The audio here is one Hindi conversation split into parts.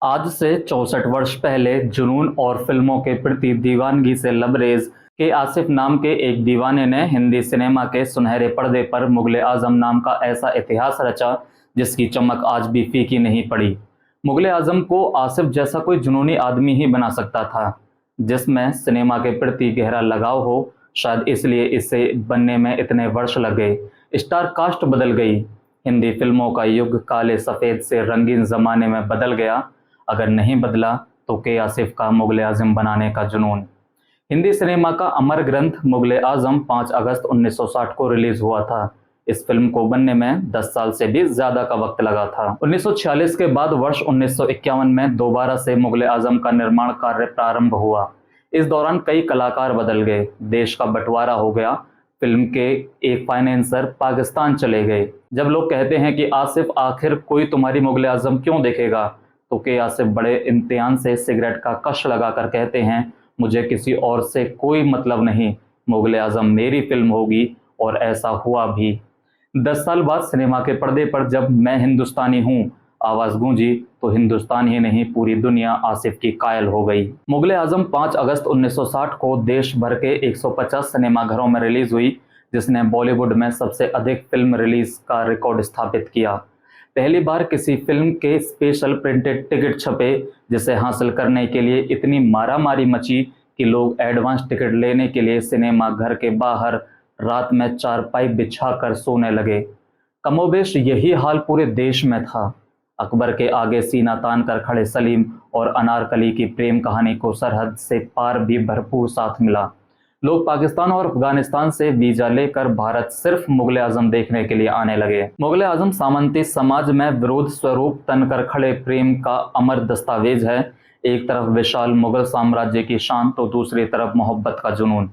आज से 64 वर्ष पहले जुनून और फिल्मों के प्रति दीवानगी से लबरेज के आसिफ नाम के एक दीवाने ने हिंदी सिनेमा के सुनहरे पर्दे पर मुगले आजम नाम का ऐसा इतिहास रचा जिसकी चमक आज भी फीकी नहीं पड़ी। मुगले आजम को आसिफ जैसा कोई जुनूनी आदमी ही बना सकता था जिसमें सिनेमा के प्रति गहरा लगाव हो। शायद इसलिए इसे बनने में इतने वर्ष लग गए। स्टार कास्ट बदल गई, हिंदी फिल्मों का युग काले सफेद से रंगीन जमाने में बदल गया। अगर नहीं बदला तो के आसिफ का मुगले आजम बनाने का जुनून। हिंदी सिनेमा का अमर ग्रंथ मुगले आजम 5 अगस्त 1960 को रिलीज हुआ था। इस फिल्म को बनने में 10 साल से भी ज्यादा का वक्त लगा था। 1946 के बाद वर्ष 1951 में दोबारा से मुगले आजम का निर्माण कार्य प्रारंभ हुआ। इस दौरान कई कलाकार बदल गए, देश का बंटवारा हो गया, फिल्म के एक फाइनेंसर पाकिस्तान चले गए। जब लोग कहते हैं कि आसिफ आखिर कोई तुम्हारी मुगले आजम क्यों देखेगा, तो के आसिफ बड़े इम्तिहान से सिगरेट का कश लगाकर कहते हैं, मुझे किसी और से कोई मतलब नहीं, मुगले आजम मेरी फिल्म होगी। और ऐसा हुआ भी। 10 साल बाद सिनेमा के पर्दे पर जब मैं हिंदुस्तानी हूँ आवाज गूंजी तो हिंदुस्तान ही नहीं पूरी दुनिया आसिफ की कायल हो गई। मुगले आजम 5 अगस्त 1960 को देश भर के 150 सिनेमाघरों में रिलीज हुई, जिसने बॉलीवुड में सबसे अधिक फिल्म रिलीज का रिकॉर्ड स्थापित किया। पहली बार किसी फिल्म के स्पेशल प्रिंटेड टिकट छपे, जिसे हासिल करने के लिए इतनी मारामारी मची कि लोग एडवांस टिकट लेने के लिए सिनेमा घर के बाहर रात में चारपाई बिछाकर सोने लगे। कमोबेश यही हाल पूरे देश में था। अकबर के आगे सीना तान कर खड़े सलीम और अनारकली की प्रेम कहानी को सरहद से पार भी भरपूर साथ मिला। लोग पाकिस्तान और अफगानिस्तान से वीजा लेकर भारत सिर्फ मुगले आजम देखने के लिए आने लगे। मुगले आजम सामंती समाज में विरोध स्वरूप तनकर खड़े प्रेम का अमर दस्तावेज है। एक तरफ विशाल मुगल साम्राज्य की शान तो दूसरी तरफ मोहब्बत का जुनून।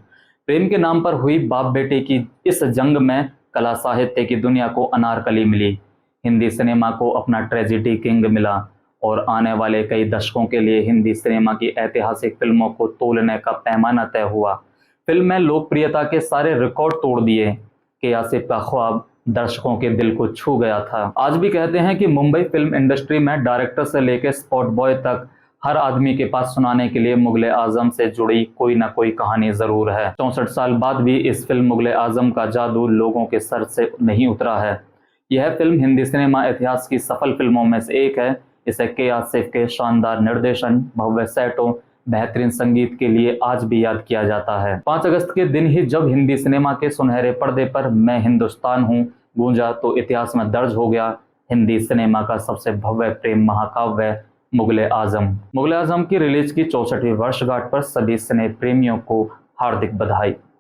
प्रेम के नाम पर हुई बाप बेटे की इस जंग में कला साहित्य की दुनिया को अनारकली मिली, हिंदी सिनेमा को अपना ट्रेजिडी किंग मिला और आने वाले कई दशकों के लिए हिंदी सिनेमा की ऐतिहासिक फिल्मों को तोलने का पैमाना तय हुआ। फिल्म में लोकप्रियता के सारे रिकॉर्ड तोड़ दिए। के आसिफ का ख्वाब दर्शकों के दिल को छू गया था। आज भी कहते हैं कि मुंबई फिल्म इंडस्ट्री में डायरेक्टर से लेकर स्पॉट बॉय तक हर आदमी के पास सुनाने के लिए मुगले आजम से जुड़ी कोई ना कोई कहानी जरूर है। 64 साल बाद भी इस फिल्म मुगले आजम का जादू लोगों के सर से नहीं उतरा है। यह फिल्म हिंदी सिनेमा इतिहास की सफल फिल्मों में से एक है। इसे के आसिफ के शानदार निर्देशन, भव्य सेटों, बेहतरीन संगीत के लिए आज भी याद किया जाता है। 5 अगस्त के दिन ही जब हिंदी सिनेमा के सुनहरे पर्दे पर मैं हिंदुस्तान हूँ गूंजा तो इतिहास में दर्ज हो गया हिंदी सिनेमा का सबसे भव्य प्रेम महाकाव्य मुगले आजम। मुगले आजम की रिलीज की 64वीं वर्षगांठ पर सभी सिने प्रेमियों को हार्दिक बधाई।